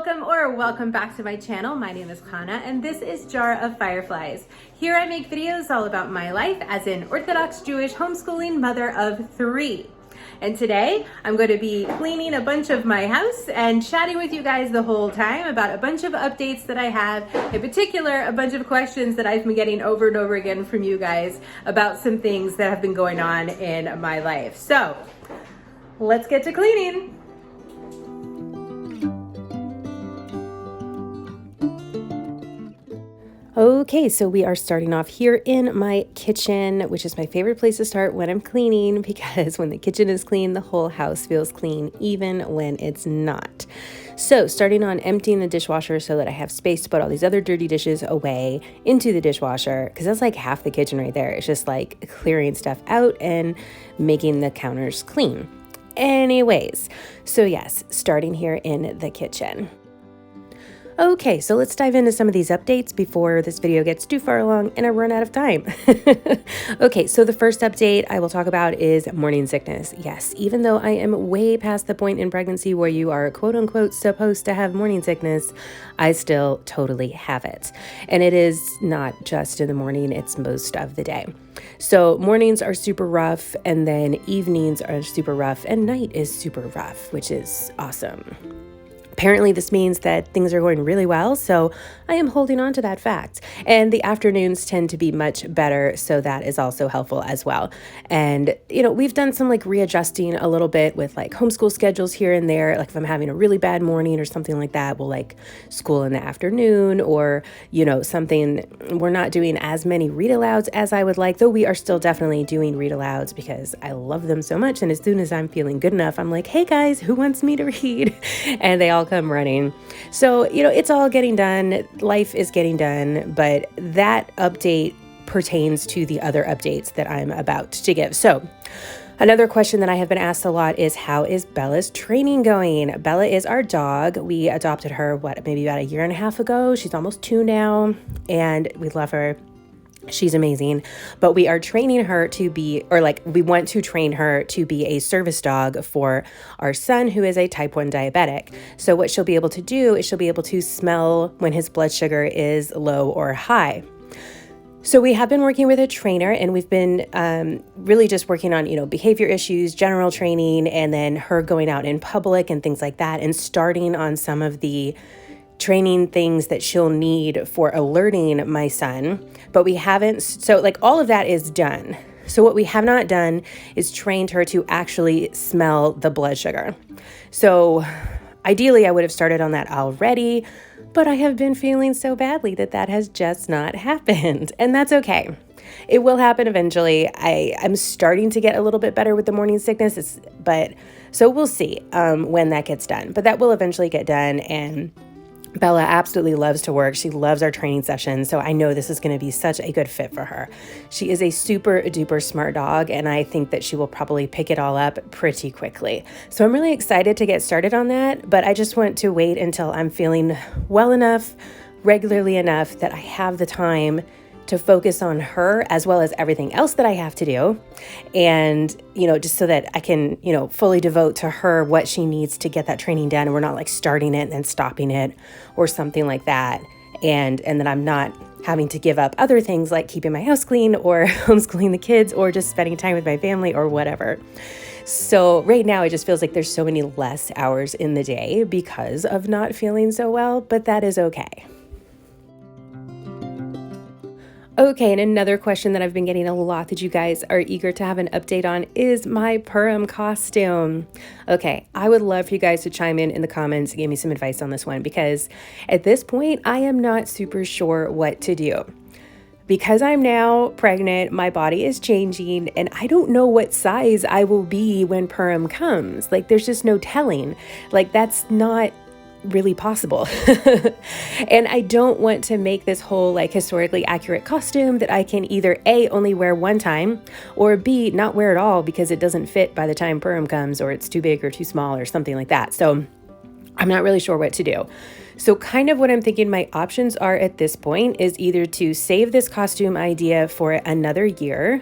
welcome back to my channel. My name is Chana and this is Jar of Fireflies. Here I make videos all about my life as an Orthodox Jewish homeschooling mother of 3. And today I'm going to be cleaning a bunch of my house and chatting with you guys the whole time about a bunch of updates that I have, in particular a bunch of questions that I've been getting over and over again from you guys about some things that have been going on in my life. So let's get to cleaning. Okay, so we are starting off here in my kitchen, which is my favorite place to start when I'm cleaning, because when the kitchen is clean, the whole house feels clean, even when it's not. So starting on emptying the dishwasher so that I have space to put all these other dirty dishes away into the dishwasher, because that's like half the kitchen right there. It's just like clearing stuff out and making the counters clean. Anyways, so yes, starting here in the kitchen. Okay, so let's dive into some of these updates before this video gets too far along and I run out of time. Okay, so the first update I will talk about is morning sickness. Yes, even though I am way past the point in pregnancy where you are quote unquote supposed to have morning sickness, I still totally have it. And it is not just in the morning, it's most of the day. So mornings are super rough, and then evenings are super rough, and night is super rough, which is awesome. Apparently this means that things are going really well, so I am holding on to that fact. And the afternoons tend to be much better, so that is also helpful as well. And, you know, we've done some like readjusting a little bit with like homeschool schedules here and there. Like if I'm having a really bad morning or something like that, we'll like school in the afternoon, or, you know, something. We're not doing as many read alouds as I would like, though we are still definitely doing read alouds because I love them so much. And as soon as I'm feeling good enough, I'm like, hey guys, who wants me to read? And they all come running. So, you know, it's all getting done. Life is getting done, but that update pertains to the other updates that I'm about to give. So another question that I have been asked a lot is, how is Bella's training going? Bella is our dog. We adopted her, maybe about 1.5 years ago. She's almost 2 now, and we love her. She's amazing, but we are training her to be, we want to train her to be a service dog for our son, who is a type 1 diabetic. So what she'll be able to do is she'll be able to smell when his blood sugar is low or high. So we have been working with a trainer, and we've been really just working on, you know, behavior issues, general training, and then her going out in public and things like that, and starting on some of the training things that she'll need for alerting my son. But we haven't, so like all of that is done. So what we have not done is trained her to actually smell the blood sugar. So ideally I would have started on that already, but I have been feeling so badly that has just not happened. And that's okay. It will happen eventually. I'm starting to get a little bit better with the morning sickness, so we'll see when that gets done. But that will eventually get done, and Bella absolutely loves to work. She loves our training sessions, so I know this is going to be such a good fit for her. She is a super duper smart dog, and I think that she will probably pick it all up pretty quickly. So I'm really excited to get started on that, but I just want to wait until I'm feeling well enough, regularly enough, that I have the time to focus on her as well as everything else that I have to do. And, you know, just so that I can, you know, fully devote to her what she needs to get that training done. And we're not like starting it and then stopping it or something like that. And that I'm not having to give up other things like keeping my house clean or homeschooling the kids or just spending time with my family or whatever. So right now it just feels like there's so many less hours in the day because of not feeling so well, but that is okay. Okay, and another question that I've been getting a lot that you guys are eager to have an update on is my Purim costume. Okay, I would love for you guys to chime in the comments and give me some advice on this one, because at this point, I am not super sure what to do. Because I'm now pregnant, my body is changing, and I don't know what size I will be when Purim comes. Like, there's just no telling. Like, that's not really possible. And I don't want to make this whole like historically accurate costume that I can either A, only wear one time, or B, not wear at all because it doesn't fit by the time Purim comes, or it's too big or too small or something like that. So I'm not really sure what to do. So kind of what I'm thinking my options are at this point is either to save this costume idea for another year,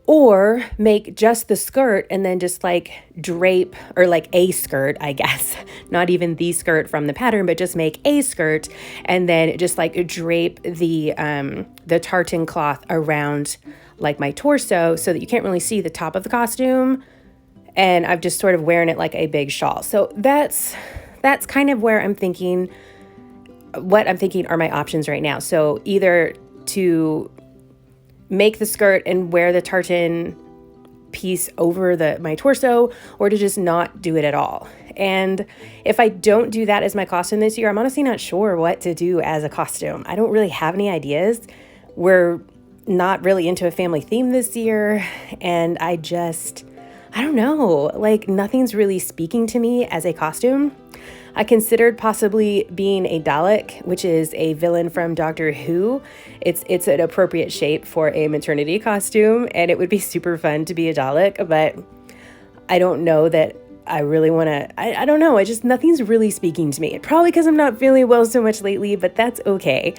or make just the skirt and then just like drape, or like a skirt, I guess, not even the skirt from the pattern, but just make a skirt and then just like drape the tartan cloth around like my torso so that you can't really see the top of the costume. And I'm just sort of wearing it like a big shawl. So that's kind of where I'm thinking, what I'm thinking are my options right now. So either to make the skirt and wear the tartan piece over my torso, or to just not do it at all. And if I don't do that as my costume this year, I'm honestly not sure what to do as a costume. I don't really have any ideas. We're not really into a family theme this year, and I don't know, like nothing's really speaking to me as a costume. I considered possibly being a Dalek, which is a villain from Doctor Who. It's an appropriate shape for a maternity costume, and it would be super fun to be a Dalek, but I don't know that I really want to, I don't know, nothing's really speaking to me. Probably because I'm not feeling well so much lately, but that's okay.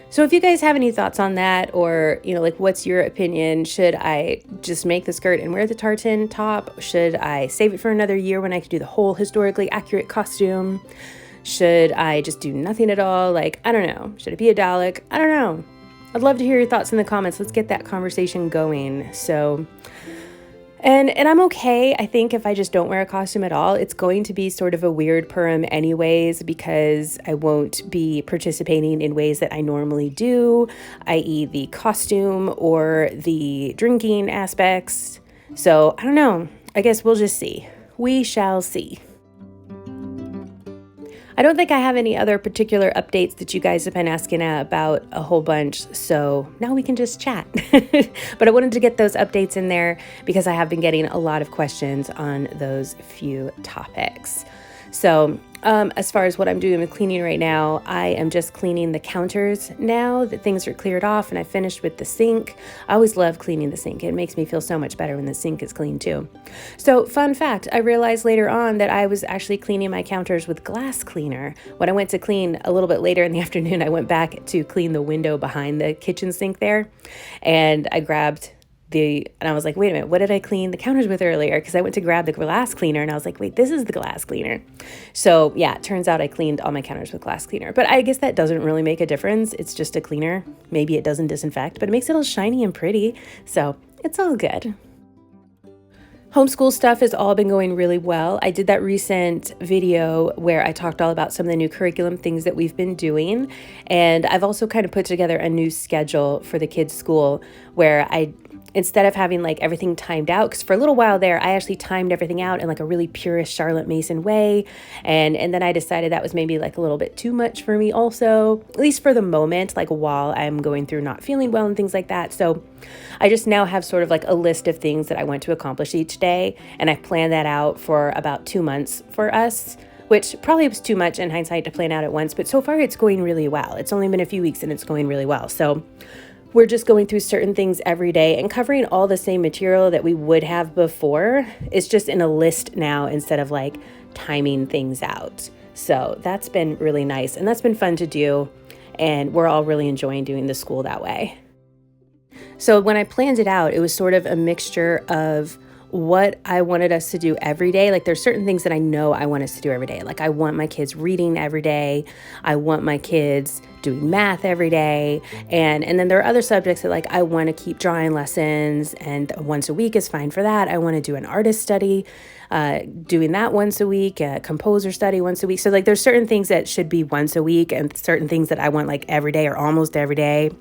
So if you guys have any thoughts on that, or, like what's your opinion? Should I just make the skirt and wear the tartan top? Should I save it for another year when I can do the whole historically accurate costume? Should I just do nothing at all? Like, I don't know. Should it be a Dalek? I don't know. I'd love to hear your thoughts in the comments. Let's get that conversation going. So, and I'm okay, I think, if I just don't wear a costume at all. It's going to be sort of a weird Purim anyways, because I won't be participating in ways that I normally do, i.e. the costume or the drinking aspects. So I don't know. I guess we'll just see. We shall see. I don't think I have any other particular updates that you guys have been asking about a whole bunch, so now we can just chat. But I wanted to get those updates in there because I have been getting a lot of questions on those few topics. So as far as what I'm doing with cleaning right now, I am just cleaning the counters now that things are cleared off, and I finished with the sink. I always love cleaning the sink. It makes me feel so much better when the sink is clean too. So fun fact, I realized later on that I was actually cleaning my counters with glass cleaner. When I went to clean a little bit later in the afternoon, I went back to clean the window behind the kitchen sink there, and I grabbed and I was like, wait a minute, what did I clean the counters with earlier? Because I went to grab the glass cleaner and I was like, wait, this is the glass cleaner. So yeah, it turns out I cleaned all my counters with glass cleaner, but I guess that doesn't really make a difference. It's just a cleaner. Maybe it doesn't disinfect, but it makes it all shiny and pretty. So it's all good. Homeschool stuff has all been going really well. I did that recent video where I talked all about some of the new curriculum things that we've been doing. And I've also kind of put together a new schedule for the kids' school where instead of having like everything timed out, because for a little while there, I actually timed everything out in like a really purist Charlotte Mason way. And then I decided that was maybe like a little bit too much for me also, at least for the moment, like while I'm going through not feeling well and things like that. So I just now have sort of like a list of things that I want to accomplish each day. And I planned that out for about 2 months for us, which probably was too much in hindsight to plan out at once. But so far it's going really well. It's only been a few weeks and it's going really well. So we're just going through certain things every day and covering all the same material that we would have before. It's just in a list now instead of like timing things out. So that's been really nice and that's been fun to do. And we're all really enjoying doing the school that way. So when I planned it out, it was sort of a mixture of what I wanted us to do every day. Like there's certain things that I know I want us to do every day. Like I want my kids reading every day. I want my kids doing math every day. And then there are other subjects that like I want to keep drawing lessons, and once a week is fine for that. I want to do an artist study, doing that once a week, a composer study once a week. So like there's certain things that should be once a week and certain things that I want like every day or almost every day.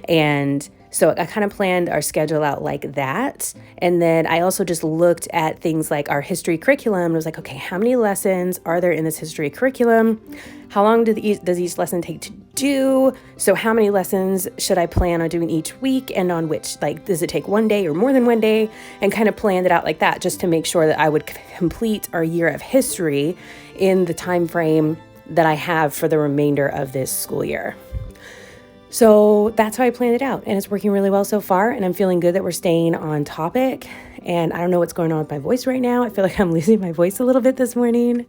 And so I kind of planned our schedule out like that. And then I also just looked at things like our history curriculum and was like, okay, how many lessons are there in this history curriculum? How long does each lesson take to do? So how many lessons should I plan on doing each week, and on which, like, does it take one day or more than one day? And kind of planned it out like that just to make sure that I would complete our year of history in the time frame that I have for the remainder of this school year. So that's how I planned it out, and it's working really well so far, and I'm feeling good that we're staying on topic. And I don't know what's going on with my voice right now. I feel like I'm losing my voice a little bit this morning.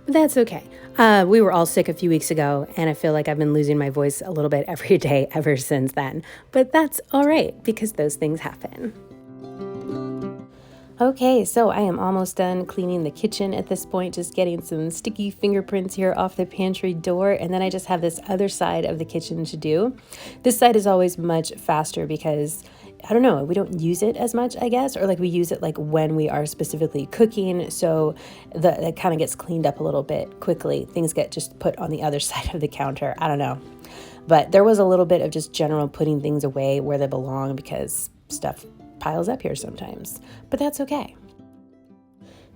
That's okay. We were all sick a few weeks ago, and I feel like I've been losing my voice a little bit every day ever since then. But that's all right, because those things happen. Okay, so I am almost done cleaning the kitchen at this point, just getting some sticky fingerprints here off the pantry door, and then I just have this other side of the kitchen to do. This side is always much faster because, I don't know, we don't use it as much, I guess, or like we use it like when we are specifically cooking, so it kind of gets cleaned up a little bit quickly. Things get just put on the other side of the counter. I don't know. But there was a little bit of just general putting things away where they belong because stuff piles up here sometimes, but that's okay.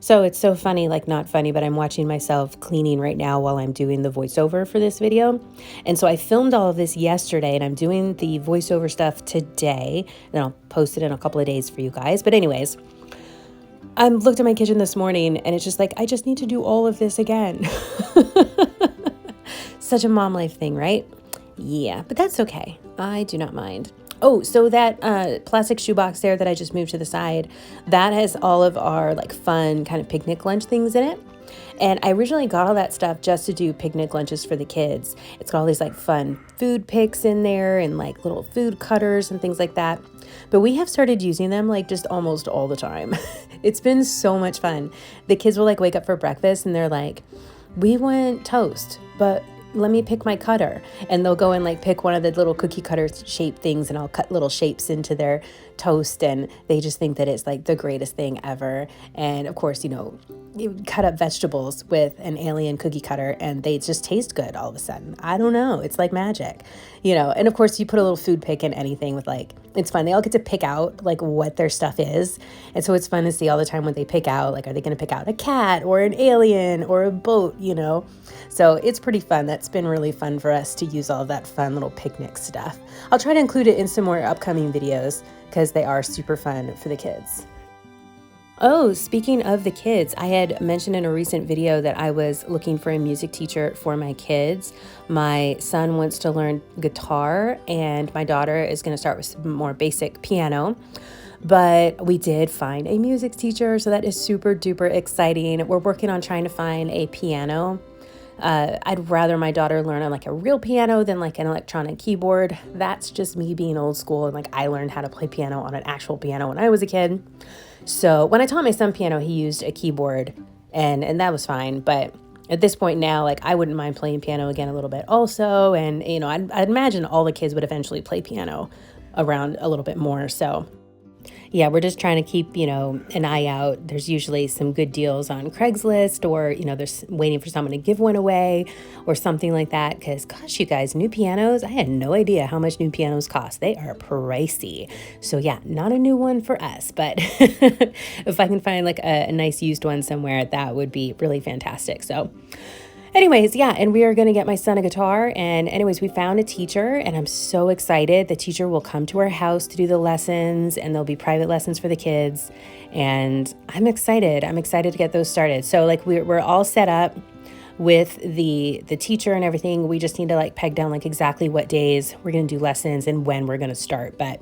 So it's so funny, like not funny, but I'm watching myself cleaning right now while I'm doing the voiceover for this video. And so I filmed all of this yesterday and I'm doing the voiceover stuff today, and I'll post it in a couple of days for you guys. But anyways, I looked at my kitchen this morning and it's just like, I just need to do all of this again. Such a mom life thing, right? Yeah, but that's okay. I do not mind. Oh, so that plastic shoebox there that I just moved to the side, that has all of our like fun kind of picnic lunch things in it. And I originally got all that stuff just to do picnic lunches for the kids. It's got all these like fun food picks in there and like little food cutters and things like that. But we have started using them like just almost all the time. It's been so much fun. The kids will like wake up for breakfast and they're like, we want toast, but let me pick my cutter. And they'll go and like pick one of the little cookie cutter shaped things and I'll cut little shapes into their toast, and they just think that it's like the greatest thing ever. And of course, you cut up vegetables with an alien cookie cutter and they just taste good all of a sudden. I don't know. It's like magic, and of course you put a little food pick in anything with like, it's fun. They all get to pick out like what their stuff is. And so it's fun to see all the time when they pick out, like, are they going to pick out a cat or an alien or a boat, So it's pretty fun. That's been really fun for us to use all of that fun little picnic stuff. I'll try to include it in some more upcoming videos because they are super fun for the kids. Oh, speaking of the kids, I had mentioned in a recent video that I was looking for a music teacher for my kids. My son wants to learn guitar and my daughter is going to start with some more basic piano. But we did find a music teacher, so that is super duper exciting. We're working on trying to find a piano. I'd rather my daughter learn on like a real piano than like an electronic keyboard. That's just me being old school, and like I learned how to play piano on an actual piano when I was a kid. So when I taught my son piano, he used a keyboard and that was fine. But at this point now, like I wouldn't mind playing piano again a little bit also. And, I'd imagine all the kids would eventually play piano around a little bit more. So yeah, we're just trying to keep, an eye out. There's usually some good deals on Craigslist, or, there's waiting for someone to give one away or something like that. Because, gosh, you guys, new pianos, I had no idea how much new pianos cost. They are pricey. So yeah, not a new one for us. But if I can find like a nice used one somewhere, that would be really fantastic. So anyways, yeah, and we are going to get my son a guitar. And anyways, we found a teacher and I'm so excited. The teacher will come to our house to do the lessons, and there'll be private lessons for the kids. And I'm excited. I'm excited to get those started. So like we're all set up with the teacher and everything. We just need to like peg down like exactly what days we're going to do lessons and when we're going to start. But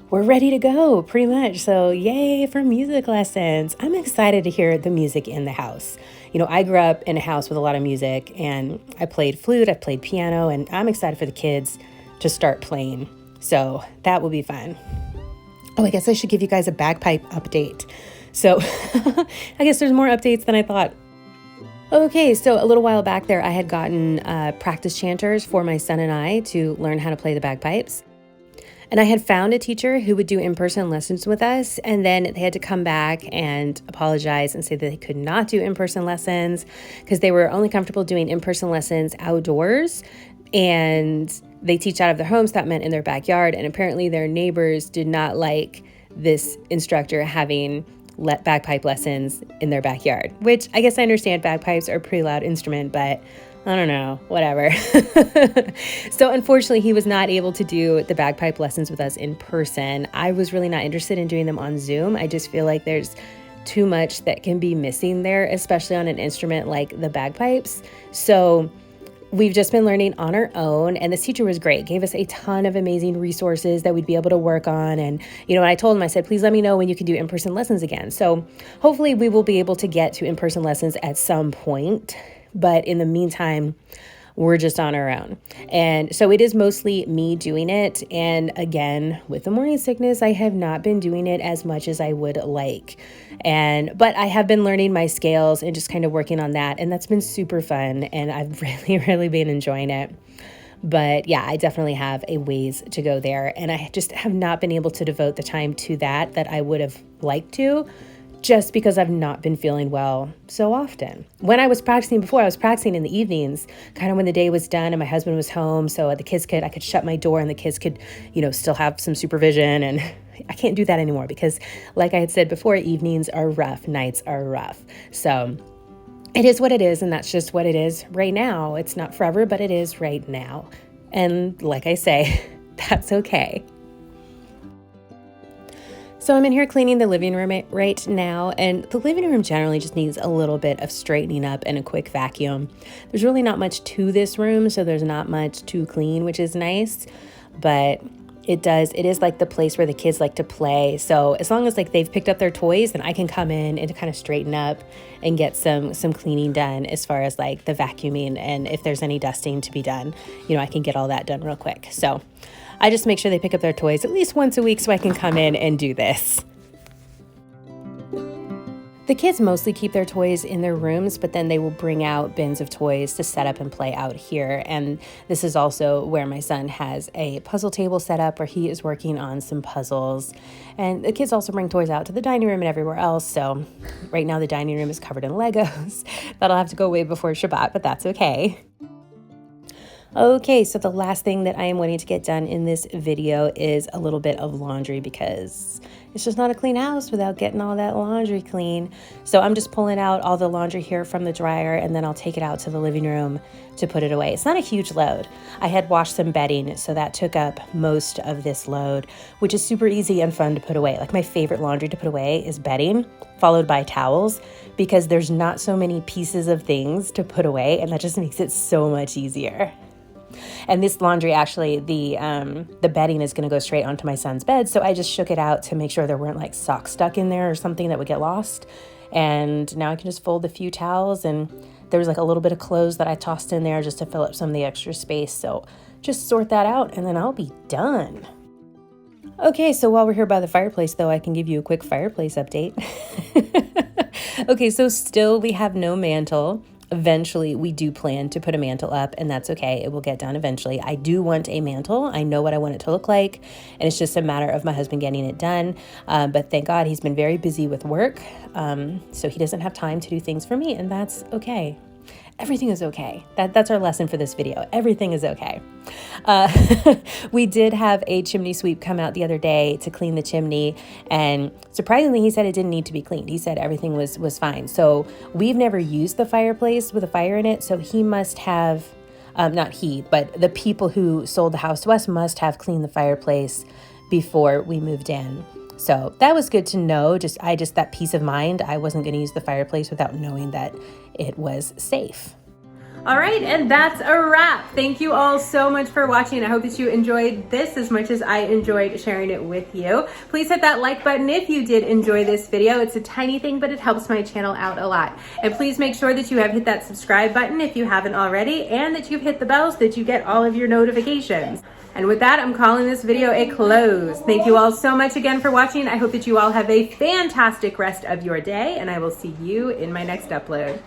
we're ready to go pretty much. So yay for music lessons. I'm excited to hear the music in the house. I grew up in a house with a lot of music, and I played flute, I played piano, and I'm excited for the kids to start playing. So that will be fun. Oh, I guess I should give you guys a bagpipe update. So I guess there's more updates than I thought. Okay, so a little while back there, I had gotten practice chanters for my son and I to learn how to play the bagpipes. And I had found a teacher who would do in-person lessons with us, and then they had to come back and apologize and say that they could not do in-person lessons because they were only comfortable doing in-person lessons outdoors, and they teach out of their homes. That meant in their backyard, and apparently their neighbors did not like this instructor having bagpipe lessons in their backyard, which I guess I understand. Bagpipes are a pretty loud instrument, but I don't know, whatever. So unfortunately, he was not able to do the bagpipe lessons with us in person. I was really not interested in doing them on Zoom. I just feel like there's too much that can be missing there, especially on an instrument like the bagpipes. So we've just been learning on our own, and this teacher was great, gave us a ton of amazing resources that we'd be able to work on. And, and I told him, I said, please let me know when you can do in-person lessons again. So hopefully we will be able to get to in-person lessons at some point. But in the meantime, we're just on our own. And so it is mostly me doing it. And again, with the morning sickness, I have not been doing it as much as I would like. But I have been learning my scales and just kind of working on that. And that's been super fun. And I've really been enjoying it. But yeah, I definitely have a ways to go there. And I just have not been able to devote the time to that I would have liked to, just because I've not been feeling well so often. When I was practicing before, I was practicing in the evenings, kind of when the day was done and my husband was home. So I could shut my door and the kids could, still have some supervision. And I can't do that anymore because, like I had said before, evenings are rough, nights are rough. So it is what it is. And that's just what it is right now. It's not forever, but it is right now. And like I say, that's okay. So I'm in here cleaning the living room right now, and the living room generally just needs a little bit of straightening up and a quick vacuum. There's really not much to this room, so there's not much to clean, which is nice, but it is like the place where the kids like to play. So as long as they've picked up their toys, then I can come in and kind of straighten up and get some cleaning done as far as the vacuuming, and if there's any dusting to be done, I can get all that done real quick. So I just make sure they pick up their toys at least once a week so I can come in and do this. The kids mostly keep their toys in their rooms, but then they will bring out bins of toys to set up and play out here. And this is also where my son has a puzzle table set up where he is working on some puzzles. And the kids also bring toys out to the dining room and everywhere else. So right now the dining room is covered in Legos. That'll have to go away before Shabbat, but that's okay. Okay, so the last thing that I am wanting to get done in this video is a little bit of laundry, because it's just not a clean house without getting all that laundry clean. So I'm just pulling out all the laundry here from the dryer, and then I'll take it out to the living room to put it away. It's not a huge load. I had washed some bedding, so that took up most of this load, which is super easy and fun to put away. My favorite laundry to put away is bedding, followed by towels, because there's not so many pieces of things to put away, and that just makes it so much easier. And this laundry, actually, the bedding is going to go straight onto my son's bed. So I just shook it out to make sure there weren't socks stuck in there or something that would get lost. And now I can just fold a few towels, and there was a little bit of clothes that I tossed in there just to fill up some of the extra space. So just sort that out and then I'll be done. Okay, so while we're here by the fireplace, though, I can give you a quick fireplace update. Okay, so still we have no mantle. Eventually, we do plan to put a mantle up, and that's okay. It will get done eventually. I do want a mantle. I know what I want it to look like, and it's just a matter of my husband getting it done. But thank God he's been very busy with work, so he doesn't have time to do things for me, and that's okay. Everything is okay. That's our lesson for this video. Everything is okay. We did have a chimney sweep come out the other day to clean the chimney, and surprisingly, he said it didn't need to be cleaned. He said everything was fine. So we've never used the fireplace with a fire in it, so he must have, not he, but the people who sold the house to us must have cleaned the fireplace before we moved in. So that was good to know. Just that peace of mind. I wasn't going to use the fireplace without knowing that it was safe. All right, and that's a wrap. Thank you all so much for watching. I hope that you enjoyed this as much as I enjoyed sharing it with you. Please hit that like button if you did enjoy this video. It's a tiny thing, but it helps my channel out a lot. And please make sure that you have hit that subscribe button if you haven't already, and that you've hit the bell so that you get all of your notifications. And with that, I'm calling this video a close. Thank you all so much again for watching. I hope that you all have a fantastic rest of your day, and I will see you in my next upload.